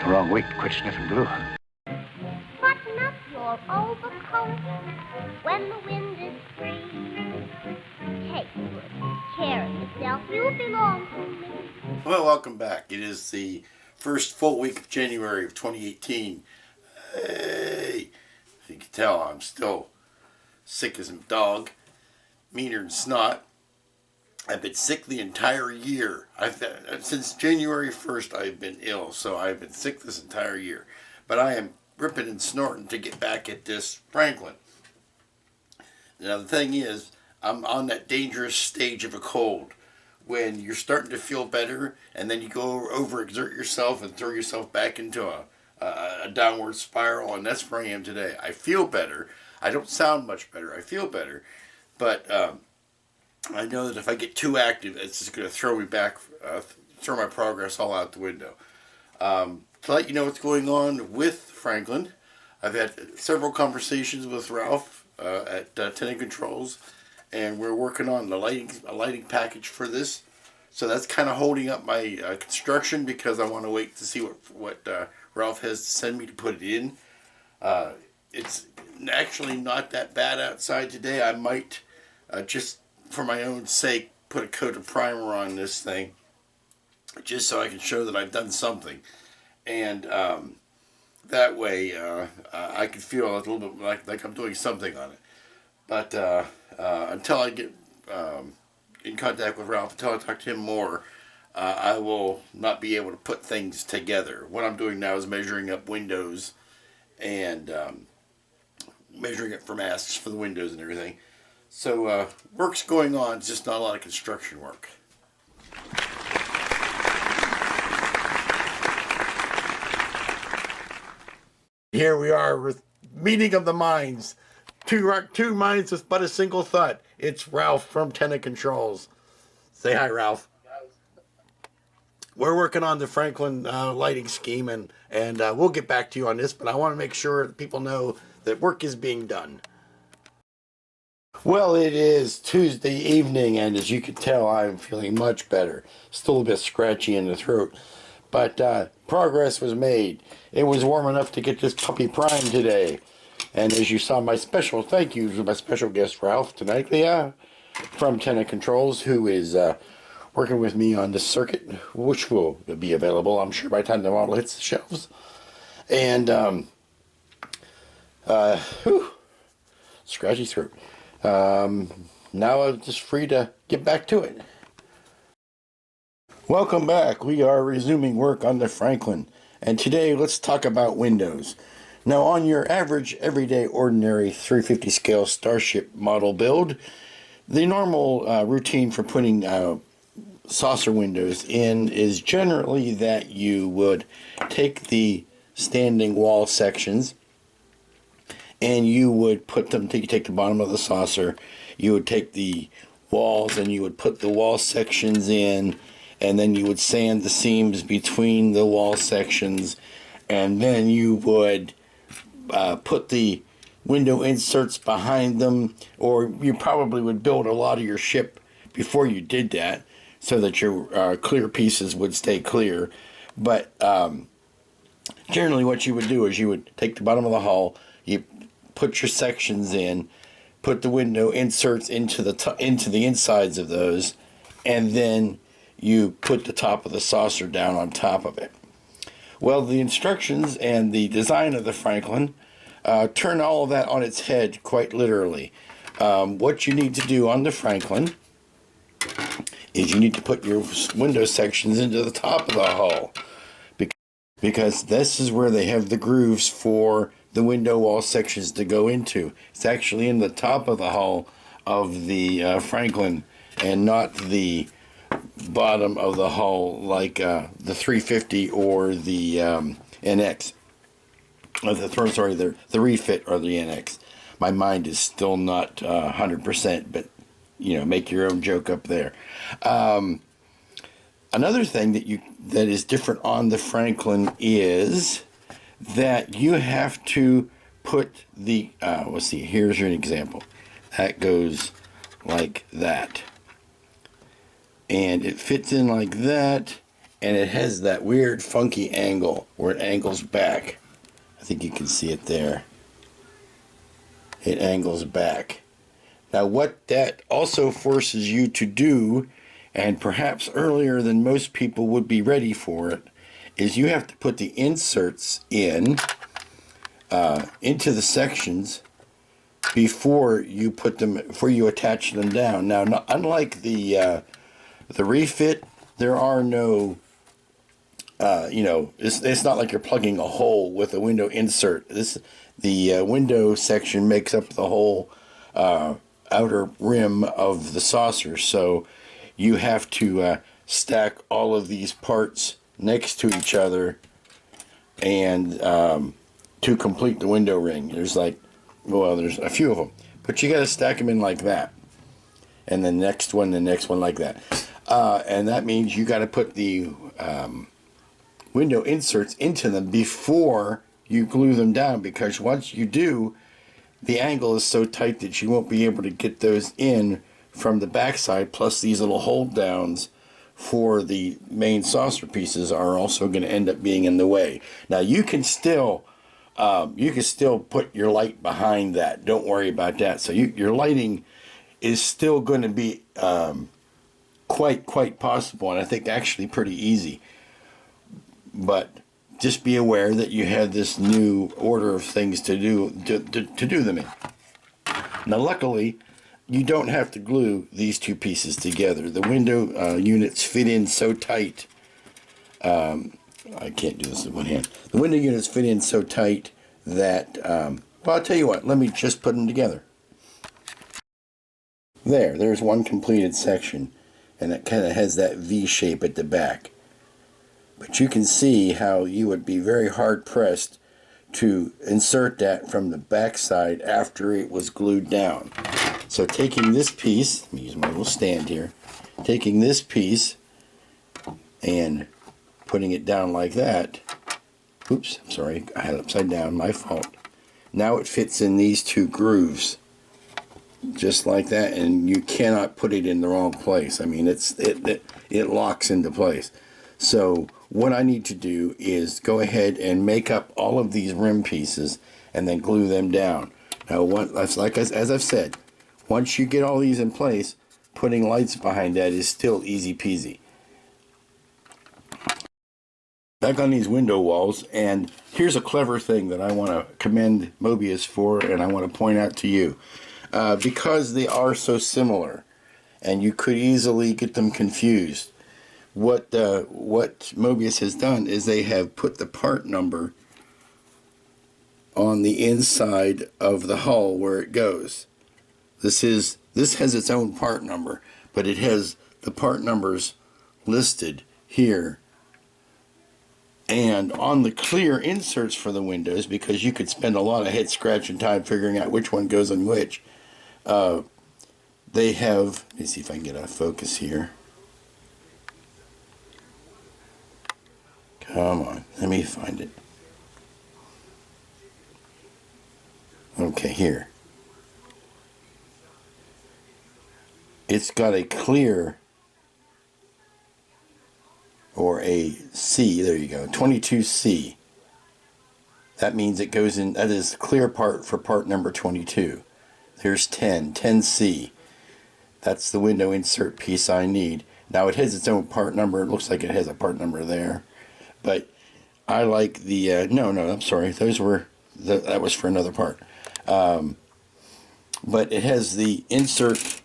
Wrong week to quit sniffing glue. Button up your overcoat when the wind is free. Take good care of yourself. You belong to me. Well, welcome back. It is the first full week of January of 2018. Hey, you can tell I'm still sick as a dog, meaner than snot. I've been sick the entire year. Since January 1st, I've been ill, so I've been sick this entire year. But I am ripping and snorting to get back at this Franklin. Now, the thing is, I'm on that dangerous stage of a cold when you're starting to feel better, and then you go overexert yourself and throw yourself back into a downward spiral, and that's where I am today. I feel better. I don't sound much better. I feel better. But I know that if I get too active, it's just going to throw me back, throw my progress all out the window. To let you know what's going on with Franklin, I've had several conversations with Ralph at Tena Contols, and we're working on a lighting package for this. So that's kind of holding up my construction because I want to wait to see what Ralph has to send me to put it in. It's actually not that bad outside today. I might just for my own sake put a coat of primer on this thing just so I can show that I've done something, and that way I can feel a little bit like I'm doing something on it. But until I get in contact with Ralph, until I talk to him more, I will not be able to put things together. What I'm doing now is measuring up windows and measuring it for masks for the windows and everything. So work's going on, it's just not a lot of construction work. Here we are with meeting of the minds. Two minds with but a single thought. It's Ralph from Tena Contols. Say hi, Ralph. We're working on the Franklin lighting scheme, and we'll get back to you on this, but I want to make sure that people know that work is being done. Well, it is Tuesday evening, and as you can tell, I'm feeling much better. Still a bit scratchy in the throat, but progress was made. It was warm enough to get this puppy primed today. And as you saw, my special thank you to my special guest, Ralph Tenaglia from Tena Contols, who is working with me on this circuit, which will be available, I'm sure, by the time the model hits the shelves. And, scratchy throat. Now I'm just free to get back to it. Welcome back. We are resuming work on the Franklin, and today let's talk about windows. Now, on your average, everyday, ordinary 350 scale Starship model build, the normal routine for putting saucer windows in is generally that you would take the standing wall sections and you would put them, you take the bottom of the saucer, you would take the walls and you would put the wall sections in, and then you would sand the seams between the wall sections, and then you would put the window inserts behind them, or you probably would build a lot of your ship before you did that so that your clear pieces would stay clear. But generally what you would do is you would take the bottom of the hull, you put your sections in, put the window inserts into the insides of those, and then you put the top of the saucer down on top of it. Well, the instructions and the design of the Franklin turn all of that on its head, quite literally. What you need to do on the Franklin is you need to put your window sections into the top of the hull, because this is where they have the grooves for the window wall sections to go into. It's actually in the top of the hull of the Franklin, and not the bottom of the hull like the 350 or the NX. The refit or the NX. My mind is still not 100%, but make your own joke up there. Another thing that is different on the Franklin is that you have to put the let's see, here's an example. That goes like that, and it fits in like that, and it has that weird funky angle where it angles back. I think you can see it there. It angles back. Now what that also forces you to do, and perhaps earlier than most people would be ready for it, is you have to put the inserts in into the sections before you attach them down. Now, unlike the refit, there are no it's not like you're plugging a hole with a window insert. The window section makes up the whole outer rim of the saucer, so you have to stack all of these parts next to each other and to complete the window ring. There's a few of them, but you got to stack them in like that, and the next one like that, and that means you got to put the window inserts into them before you glue them down, because once you do, the angle is so tight that you won't be able to get those in from the backside. Plus these little hold downs for the main saucer pieces are also going to end up being in the way. Now you can still put your light behind that. Don't worry about that. So your lighting is still going to be quite possible, and I think actually pretty easy. But just be aware that you have this new order of things to do them in. Now luckily, you don't have to glue these two pieces together. The window units fit in so tight. I can't do this with one hand. The window units fit in so tight that, well, I'll tell you what, let me just put them together. There's one completed section, and it kind of has that V shape at the back. But you can see how you would be very hard pressed to insert that from the back side after it was glued down. So taking this piece, let me use my little stand here, taking this piece and putting it down like that. Oops, I'm sorry, I had it upside down, my fault. Now it fits in these two grooves, just like that, and you cannot put it in the wrong place. I mean, it locks into place. So what I need to do is go ahead and make up all of these rim pieces and then glue them down. Now, as I've said, once you get all these in place, putting lights behind that is still easy peasy. Back on these window walls, and here's a clever thing that I want to commend Mobius for, and I want to point out to you. Because they are so similar, and you could easily get them confused, what Mobius has done is they have put the part number on the inside of the hull where it goes. This has its own part number, but it has the part numbers listed here. And on the clear inserts for the windows, because you could spend a lot of head scratching time figuring out which one goes on which, they have, let me see if I can get a focus here. Come on, let me find it. Okay, here. It's got a clear, or a C, there you go, 22C. That means it goes in, that is the clear part for part number 22. There's 10C. That's the window insert piece I need. Now it has its own part number. It looks like it has a part number there. But I like the, no, I'm sorry. That was for another part. But it has the insert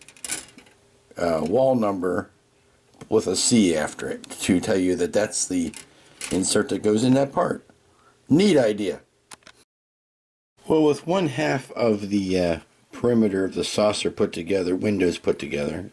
wall number with a C after it to tell you that that's the insert that goes in that part. Neat idea. Well, with one half of the perimeter of the saucer put together, windows put together,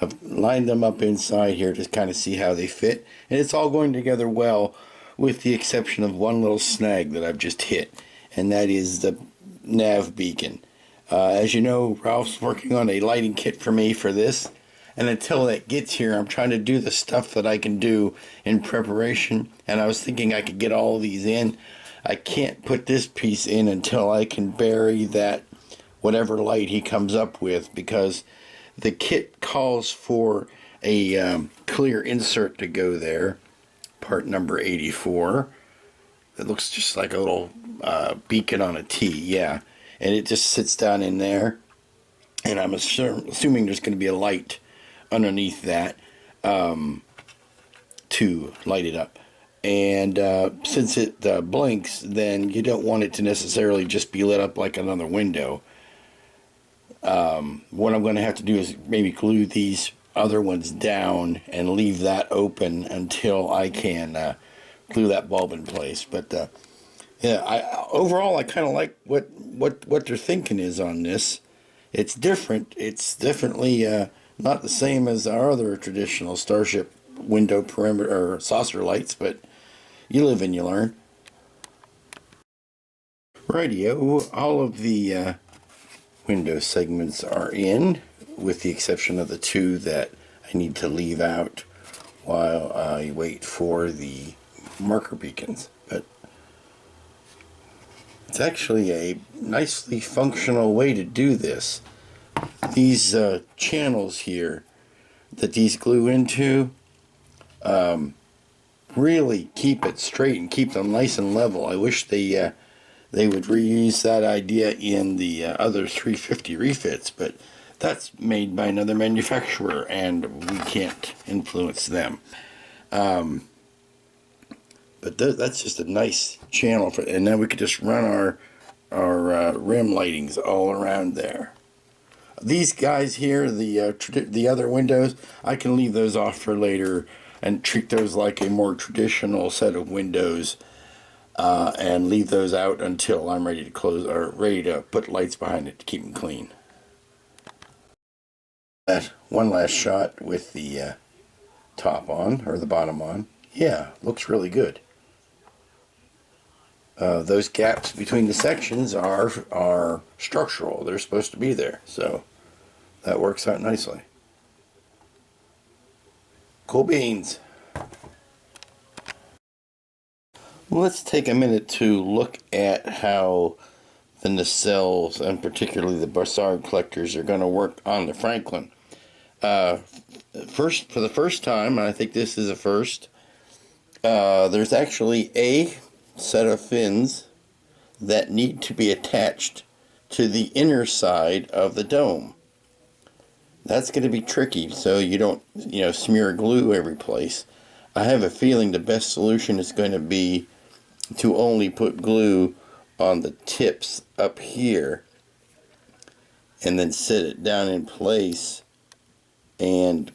I've lined them up inside here to kind of see how they fit, and it's all going together well, with the exception of one little snag that I've just hit, and that is the nav beacon. As you know, Ralph's working on a lighting kit for me for this, and until that gets here, I'm trying to do the stuff that I can do in preparation, and I was thinking I could get all these in. I can't put this piece in until I can bury that whatever light he comes up with, because the kit calls for a clear insert to go there, part number 84. It looks just like a little beacon on a T, yeah. And it just sits down in there. And I'm assuming there's going to be a light underneath that to light it up. And since it blinks, then you don't want it to necessarily just be lit up like another window. What I'm going to have to do is maybe glue these other ones down and leave that open until I can glue that bulb in place. But yeah, overall I kind of like what they're thinking is on this. It's different. It's definitely not the same as our other traditional Starship window perimeter or saucer lights, but you live and you learn. Rightio, all of the window segments are in, with the exception of the two that I need to leave out while I wait for the marker beacons. But it's actually a nicely functional way to do this. These channels here that these glue into really keep it straight and keep them nice and level. I wish they would reuse that idea in the other 350 refits, but that's made by another manufacturer and we can't influence them. But that's just a nice channel for, and now we could just run our rim lightings all around there. These guys here, the other windows, I can leave those off for later and treat those like a more traditional set of windows, and leave those out until I'm ready to close or ready to put lights behind it to keep them clean. That one last shot with the top on or the bottom on. Yeah, looks really good. Those gaps between the sections are structural. They're supposed to be there, so that works out nicely. Cool beans. Let's take a minute to look at how the Nacelles and particularly the Bussard collectors are going to work on the Frankilin. For the first time, and I think this is a first, there's actually a set of fins that need to be attached to the inner side of the dome. That's going to be tricky, so you don't, smear glue every place. I have a feeling the best solution is going to be to only put glue on the tips up here and then set it down in place and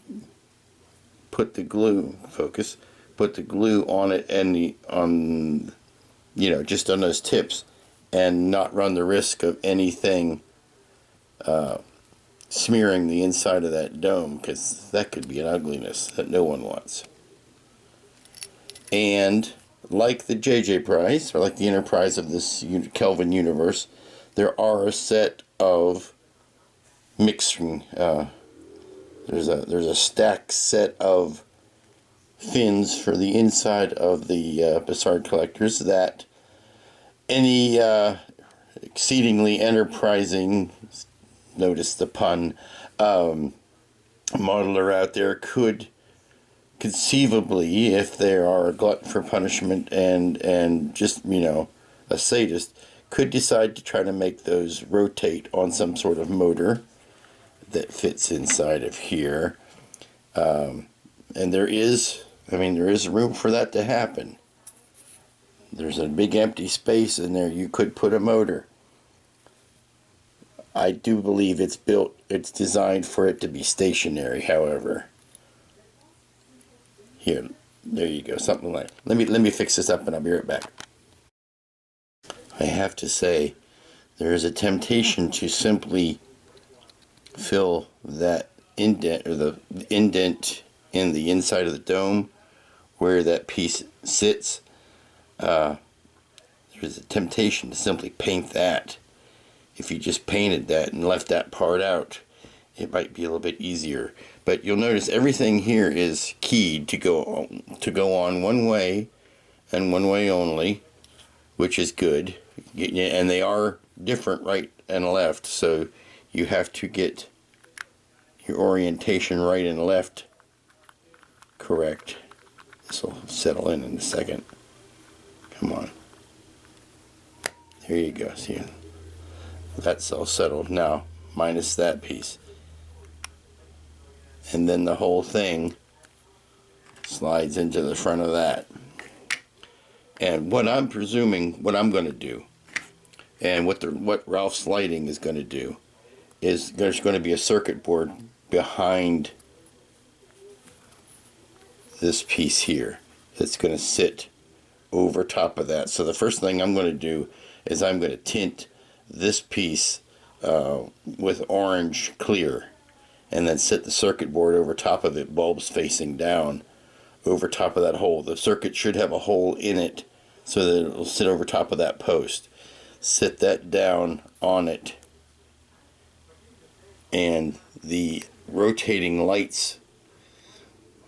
put the glue, put the glue on it and just on those tips, and not run the risk of anything smearing the inside of that dome, because that could be an ugliness that no one wants. And like the JJ Prize, or like the Enterprise of this Kelvin universe, there are a set of mixing. There's a stacked set of fins for the inside of the Bussard collectors that any exceedingly enterprising, notice the pun, modeler out there could conceivably, if they are a glutton for punishment and just, a sadist, could decide to try to make those rotate on some sort of motor that fits inside of here. And there is room for that to happen. There's a big empty space in there. You could put a motor. I do believe it's designed for it to be stationary, however. Here, there you go, something like, let me fix this up and I'll be right back. I have to say, there is a temptation to simply fill that indent, or the indent in the inside of the dome where that piece sits. There's a temptation to simply paint that. If you just painted that and left that part out, it might be a little bit easier. But you'll notice everything here is keyed to go on one way and one way only, which is good. And they are different right and left, so you have to get your orientation right and left correct. This will settle in a second. Come on. There you go. See, that's all settled now, minus that piece. And then the whole thing slides into the front of that. And what I'm presuming, what I'm going to do, and what Ralph's lighting is going to do, is there's going to be a circuit board behind this piece here that's going to sit over top of that. So the first thing I'm going to do is I'm going to tint this piece with orange clear, and then set the circuit board over top of it, bulbs facing down, over top of that hole. The circuit should have a hole in it so that it will sit over top of that post. Sit that down on it, and the rotating lights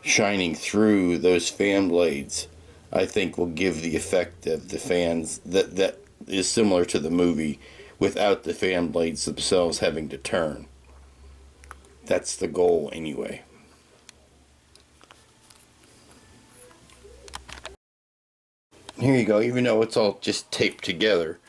shining through those fan blades, I think, will give the effect of the fans that is similar to the movie without the fan blades themselves having to turn. That's the goal anyway. Here you go. Even though it's all just taped together,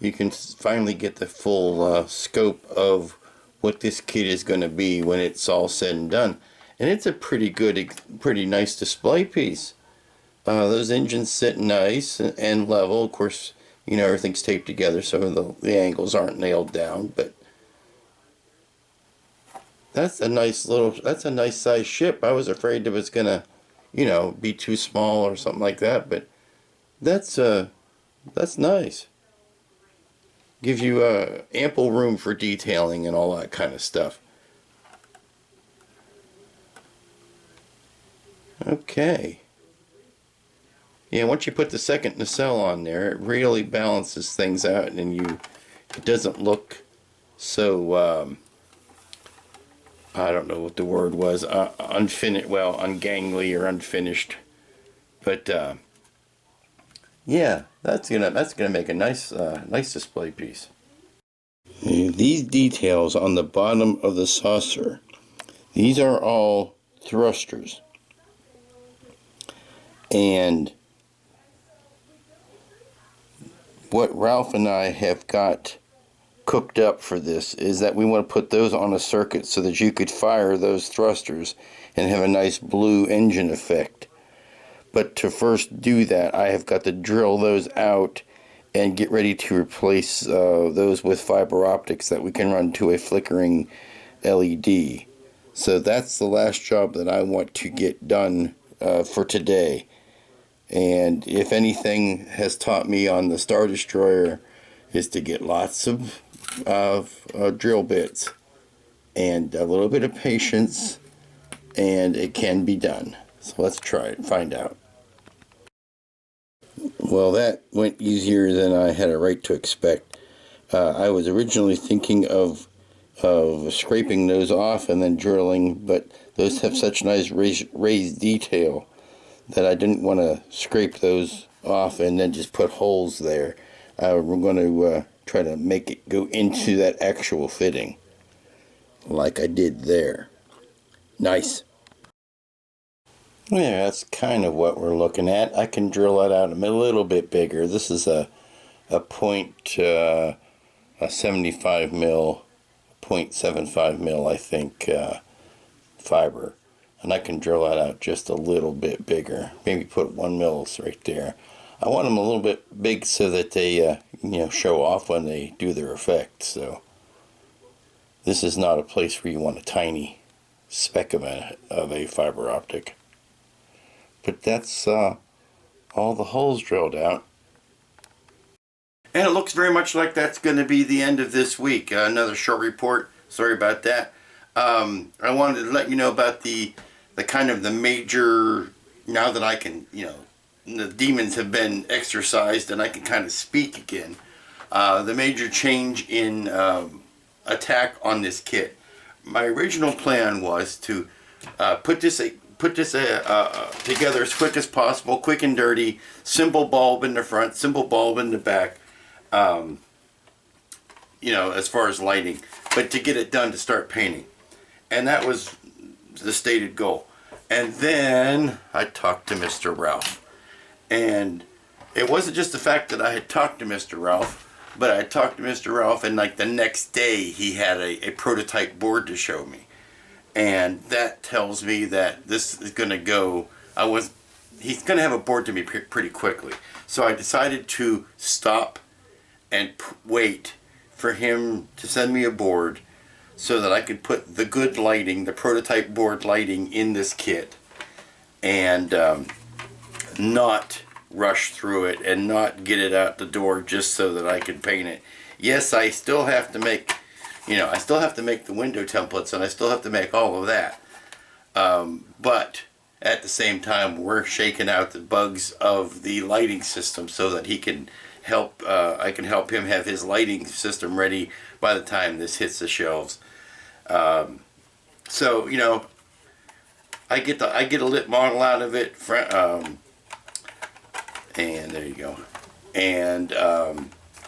you can finally get the full scope of what this kit is going to be when it's all said and done. And it's a pretty good, pretty nice display piece. Those engines sit nice and level. Of course, you know, everything's taped together so the angles aren't nailed down, but that's a nice size ship. I was afraid it was gonna, you know, be too small or something like that, but that's nice. Gives you ample room for detailing and all that kind of stuff. Okay. Yeah, once you put the second nacelle on there, it really balances things out, and it doesn't look so I don't know what the word was, unfinished, well, ungangly or unfinished, but yeah, that's gonna make a nice display piece. These details on the bottom of the saucer, these are all thrusters, and what Ralph and I have got cooked up for this is that we want to put those on a circuit so that you could fire those thrusters and have a nice blue engine effect. But to first do that, I have got to drill those out and get ready to replace those with fiber optics that we can run to a flickering LED. So that's the last job that I want to get done for today. And if anything has taught me on the Star Destroyer is to get lots of drill bits and a little bit of patience, and it can be done. So let's try it and find out. Well, that went easier than I had a right to expect. I was originally thinking of scraping those off and then drilling, but those have such nice raised detail that I didn't want to scrape those off and then just put holes there. We're going to try to make it go into that actual fitting like I did there. Nice. Yeah, that's kind of what we're looking at. I can drill that out a little bit bigger. This is a 75 mil, 0.75 mil, I think, fiber. And I can drill that out just a little bit bigger. Maybe put 1 mil right there. I want them a little bit big so that they, show off when they do their effect. So this is not a place where you want a tiny speck of a fiber optic. But that's all the holes drilled out. And it looks very much like that's going to be the end of this week. Another short report. Sorry about that. I wanted to let you know about the kind of the major, now that I can, the demons have been exorcised and I can kind of speak again. The major change in attack on this kit. My original plan was to put this together as quick as possible, quick and dirty, simple bulb in the front, simple bulb in the back, as far as lighting, but to get it done to start painting. And that was the stated goal. And then I talked to Mr. Ralph. And it wasn't just the fact that I had talked to Mr. Ralph, but I talked to Mr. Ralph, and like the next day he had a prototype board to show me. And that tells me that this is going to go, he's going to have a board to me pretty quickly. So I decided to stop and wait for him to send me a board so that I could put the good lighting, the prototype board lighting in this kit, and not rush through it and not get it out the door just so that I could paint it. Yes, I still have to make, I still have to make the window templates, and I still have to make all of that. But at the same time, we're shaking out the bugs of the lighting system so that he can help, I can help him have his lighting system ready by the time this hits the shelves. So, I get a lit model out of it, and there you go. And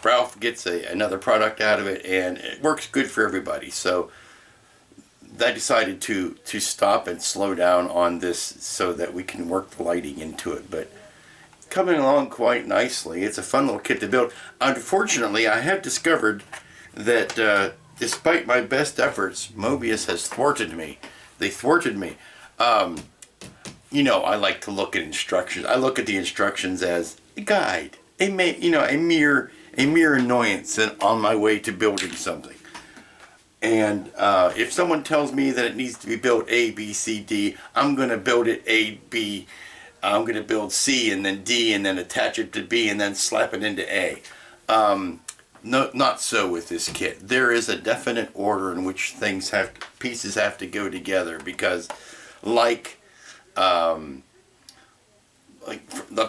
Ralph gets another product out of it, and it works good for everybody. So I decided to stop and slow down on this so that we can work the lighting into it. But coming along quite nicely. It's a fun little kit to build. Unfortunately, I have discovered that despite my best efforts, Mobius has thwarted me. They thwarted me. I like to look at instructions. I look at the instructions as a guide, a mere annoyance on my way to building something. And if someone tells me that it needs to be built A, B, C, D, I'm going to build it A, B. I'm going to build C and then D and then attach it to B and then slap it into A. No, not so with this kit. There is a definite order in which pieces have to go together, because like the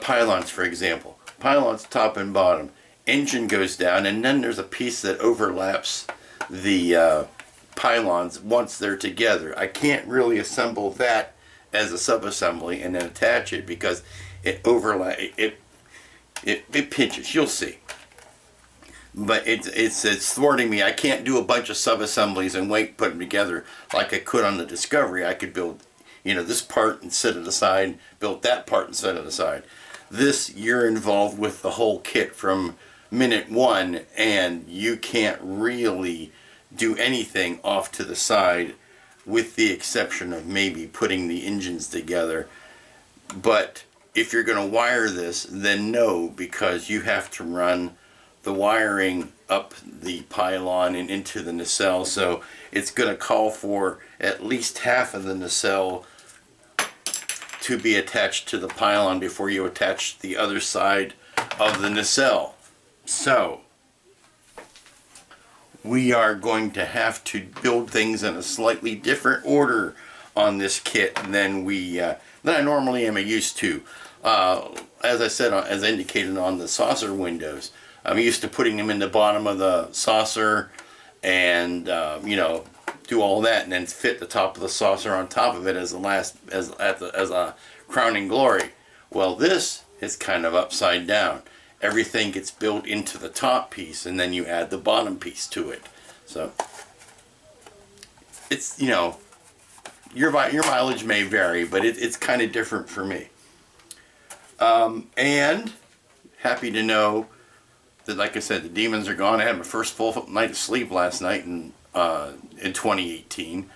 pylons, for example. Pylons top and bottom. Engine goes down, and then there's a piece that overlaps the pylons once they're together. I can't really assemble that as a sub-assembly and then attach it, because it pinches. You'll see. But it's thwarting me. I can't do a bunch of sub-assemblies and put them together like I could on the Discovery. I could build, this part and set it aside, build that part and set it aside. This, you're involved with the whole kit from minute one, and you can't really do anything off to the side, with the exception of maybe putting the engines together. But if you're going to wire this, then no, because you have to run the wiring up the pylon and into the nacelle. So it's going to call for at least half of the nacelle to be attached to the pylon before you attach the other side of the nacelle. So we are going to have to build things in a slightly different order on this kit than I normally am used to. As I said, as indicated on the saucer windows, I'm used to putting them in the bottom of the saucer and do all that, and then fit the top of the saucer on top of it as a crowning glory. Well, this is kind of upside down. Everything gets built into the top piece, and then you add the bottom piece to it. So it's, your mileage may vary, but it's kind of different for me. And happy to know that, like I said, the demons are gone. I had my first full night of sleep last night in 2018.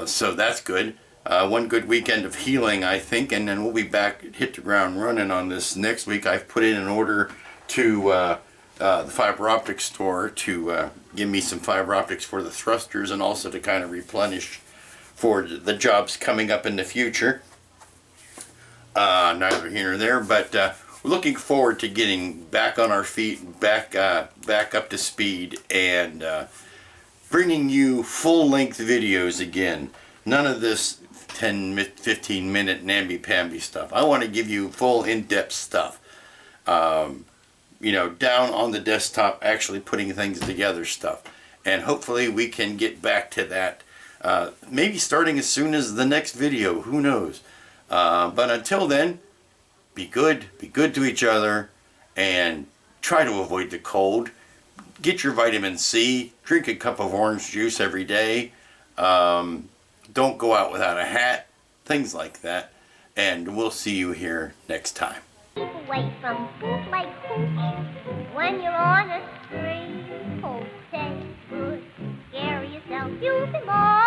So that's good. One good weekend of healing, I think, and then we'll be back, hit the ground running on this next week. I've put in an order to the fiber optic store to give me some fiber optics for the thrusters, and also to kind of replenish for the jobs coming up in the future. Neither here nor there, but we're looking forward to getting back on our feet, back up to speed, and bringing you full-length videos again. None of this 10-15 minute namby-pamby stuff. I want to give you full in-depth stuff. Down on the desktop, actually putting things together stuff. And hopefully we can get back to that. Maybe starting as soon as the next video. Who knows? But until then, be good to each other, and try to avoid the cold. Get your vitamin C. Drink a cup of orange juice every day. Don't go out without a hat. things like that. And we'll see you here next time. Keep away from food like hooch when you're on a spree. Oh, say good, scare yourself, you'll be more